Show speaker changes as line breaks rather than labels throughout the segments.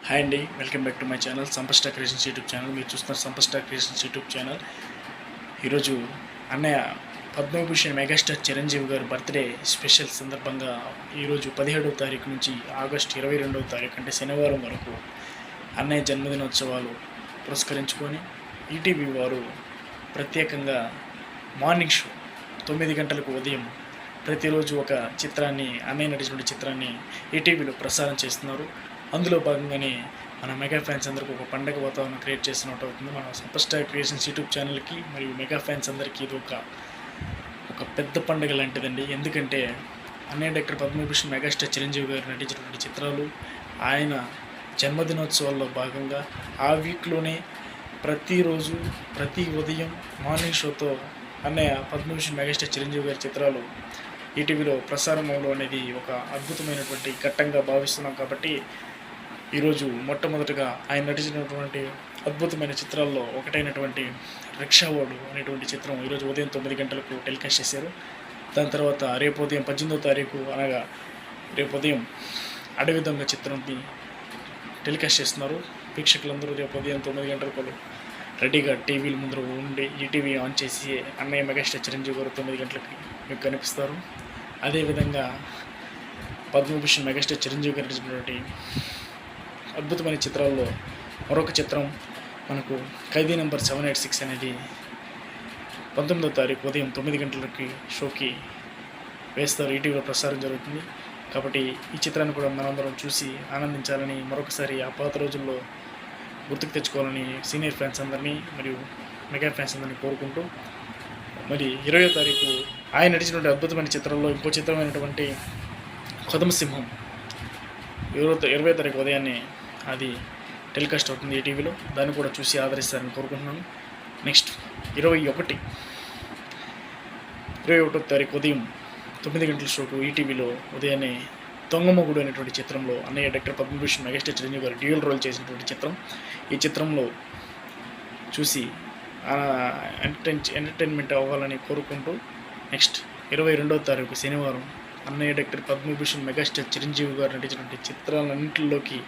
Hi అండి, welcome back to my channel సంపస్టార్ creations YouTube channel. మీరు చూస్తున్నారు సంపస్టార్ క్రియేషన్స్ యూట్యూబ్ ఛానల్. ఈరోజు అన్నయ్య పద్మభూషణ్ మెగాస్టార్ చిరంజీవి గారి బర్త్డే స్పెషల్ సందర్భంగా ఈరోజు 17వ తారీఖు నుంచి ఆగస్టు 22వ తారీఖు అంటే శనివారం వరకు అన్నయ్య జన్మదినోత్సవాలు పురస్కరించుకొని ఈటీవీ వారు ప్రత్యేకంగా మార్నింగ్ షో 9 గంటలకు ఉదయం ప్రతిరోజు ఒక చిత్రాన్ని, అన్నయ్య నటించిన చిత్రాన్ని ఈటీవీలో ప్రసారం చేస్తున్నారు. అందులో భాగంగానే మన మెగా ఫ్యాన్స్ అందరికీ ఒక పండగ వాతావరణం క్రియేట్ చేసినట్టు అవుతుంది. మన సూపర్ స్టార్ క్రియేషన్స్ యూట్యూబ్ ఛానల్కి మరియు మెగా ఫ్యాన్స్ అందరికీ ఇది ఒక పెద్ద పండుగ లాంటిదండి. ఎందుకంటే అన్నయ్య డాక్టర్ పద్మభూషణ్ మెగాస్టార్ చిరంజీవి గారు నటించినటువంటి చిత్రాలు ఆయన జన్మదినోత్సవాల్లో భాగంగా ఆ వీక్లోనే ప్రతిరోజు ప్రతి ఉదయం మార్నింగ్ షోతో అన్నయ్య పద్మభూషణ్ మెగాస్టార్ చిరంజీవి గారి చిత్రాలు ఈటీవీలో ప్రసారం అవడం అనేది ఒక అద్భుతమైనటువంటి ఘట్టంగా భావిస్తున్నాం. కాబట్టి ఈరోజు మొట్టమొదటిగా ఆయన నటించినటువంటి అద్భుతమైన చిత్రాల్లో ఒకటైనటువంటి రిక్షావాడు అనేటువంటి చిత్రం ఈరోజు ఉదయం 9 గంటలకు టెలికాస్ట్ చేశారు. దాని తర్వాత రేపు ఉదయం 18వ తారీఖు అనగా రేపు ఉదయం అడవి దొంగ చిత్రాన్ని టెలికాస్ట్ చేస్తున్నారు. వీక్షకులందరూ రేపు ఉదయం 9 గంటలకు రెడీగా టీవీల ముందర ఉండి ఈటీవీ ఆన్ చేసి అన్నయ్య మెగాస్టార్ చిరంజీవి గారు 9 గంటలకి మీకు కనిపిస్తారు. అదేవిధంగా పద్మభూషణ్ మెగాస్టార్ చిరంజీవి గారు నటించినటువంటి అద్భుతమైన చిత్రాల్లో మరొక చిత్రం మనకు ఖైదీ నెంబర్ 786 అనేది 19వ తారీఖు ఉదయం 9 గంటలకి షోకి వేస్తారు, ఈటీవీలో ప్రసారం జరుగుతుంది. కాబట్టి ఈ చిత్రాన్ని కూడా మనందరం చూసి ఆనందించాలని, మరొకసారి ఆ పాత రోజుల్లో గుర్తుకు తెచ్చుకోవాలని సీనియర్ ఫ్యాన్స్ అందరినీ మరియు మెగా ఫ్యాన్స్ అందరినీ కోరుకుంటూ, మరి 20వ తారీఖు ఆయన నటించినటువంటి అద్భుతమైన చిత్రంలో ఇంకో చిత్రమైనటువంటి కొదమసింహం 20వ తారీఖు ఉదయాన్నే అది టెలికాస్ట్ అవుతుంది ఈటీవీలో. దాన్ని కూడా చూసి ఆదరిస్తారని కోరుకుంటున్నాను. నెక్స్ట్ 21వ తారీఖు ఉదయం 9 గంటల షోకు ఈటీవీలో ఉదయాన్నే దొంగమొగుడు అనేటువంటి చిత్రంలో అన్నయ్య డాక్టర్ పద్మభూషణ్ మెగాస్టార్ చిరంజీవి గారు డ్యూయల్ రోల్ చేసినటువంటి చిత్రం. ఈ చిత్రంలో చూసి ఎంటర్టైన్మెంట్ అవ్వాలని కోరుకుంటూ, నెక్స్ట్ 22వ తారీఖు శనివారం అన్నయ్య డాక్టర్ పద్మభూషణ్ మెగాస్టార్ చిరంజీవి గారు నటించినటువంటి చిత్రాలన్నింటిలోకి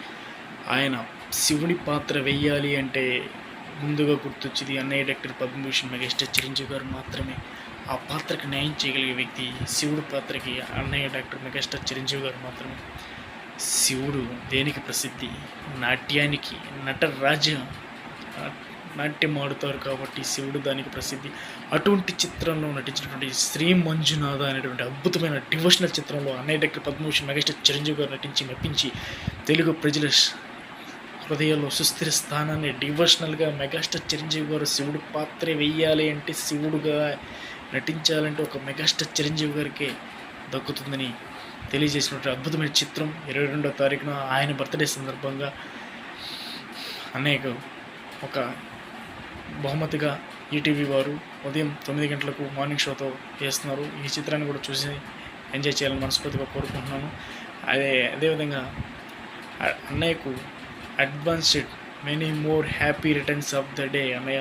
ఆయన శివుడి పాత్ర వేయాలి అంటే ముందుగా గుర్తొచ్చేది అన్నయ్య డాక్టర్ పద్మభూషణ్ మెగాస్టార్ చిరంజీవి గారు మాత్రమే. ఆ పాత్రకి న్యాయం చేయగలిగే వ్యక్తి శివుడి పాత్రకి అన్నయ్య డాక్టర్ మెగాస్టార్ చిరంజీవి గారు మాత్రమే. శివుడు దేనికి ప్రసిద్ధి? నాట్యానికి. నాట్యం ఆడుతారు కాబట్టి శివుడు దానికి ప్రసిద్ధి. అటువంటి చిత్రంలో నటించినటువంటి శ్రీ మంజునాథ అనేటువంటి అద్భుతమైన డివోషనల్ చిత్రంలో అన్నయ్య డాక్టర్ పద్మభూషణ్ మెగాస్టార్ చిరంజీవి గారు నటించి మెప్పించి తెలుగు ప్రజల హృదయాల్లో సుస్థిర స్థానాన్ని డివోషనల్గా మెగాస్టార్ చిరంజీవి గారు శివుడు పాత్రే వేయాలి అంటే, శివుడుగా నటించాలంటే ఒక మెగాస్టార్ చిరంజీవి గారికి దక్కుతుందని తెలియజేసినటువంటి అద్భుతమైన చిత్రం 22వ తారీఖున ఆయన బర్త్డే సందర్భంగా అన్నయ్యకు ఒక బహుమతిగా ఈటీవీ వారు ఉదయం 9 గంటలకు మార్నింగ్ షోతో చేస్తున్నారు. ఈ చిత్రాన్ని కూడా చూసి ఎంజాయ్ చేయాలని మనస్ఫూర్తిగా కోరుకుంటున్నాను. అదేవిధంగా అన్నయ్యకు advanced many more happy returns of the day. అన్నయ్య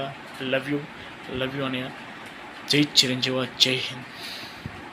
లవ్ యూ అన్నయ్య. జై చిరంజీవి, జై హింద్.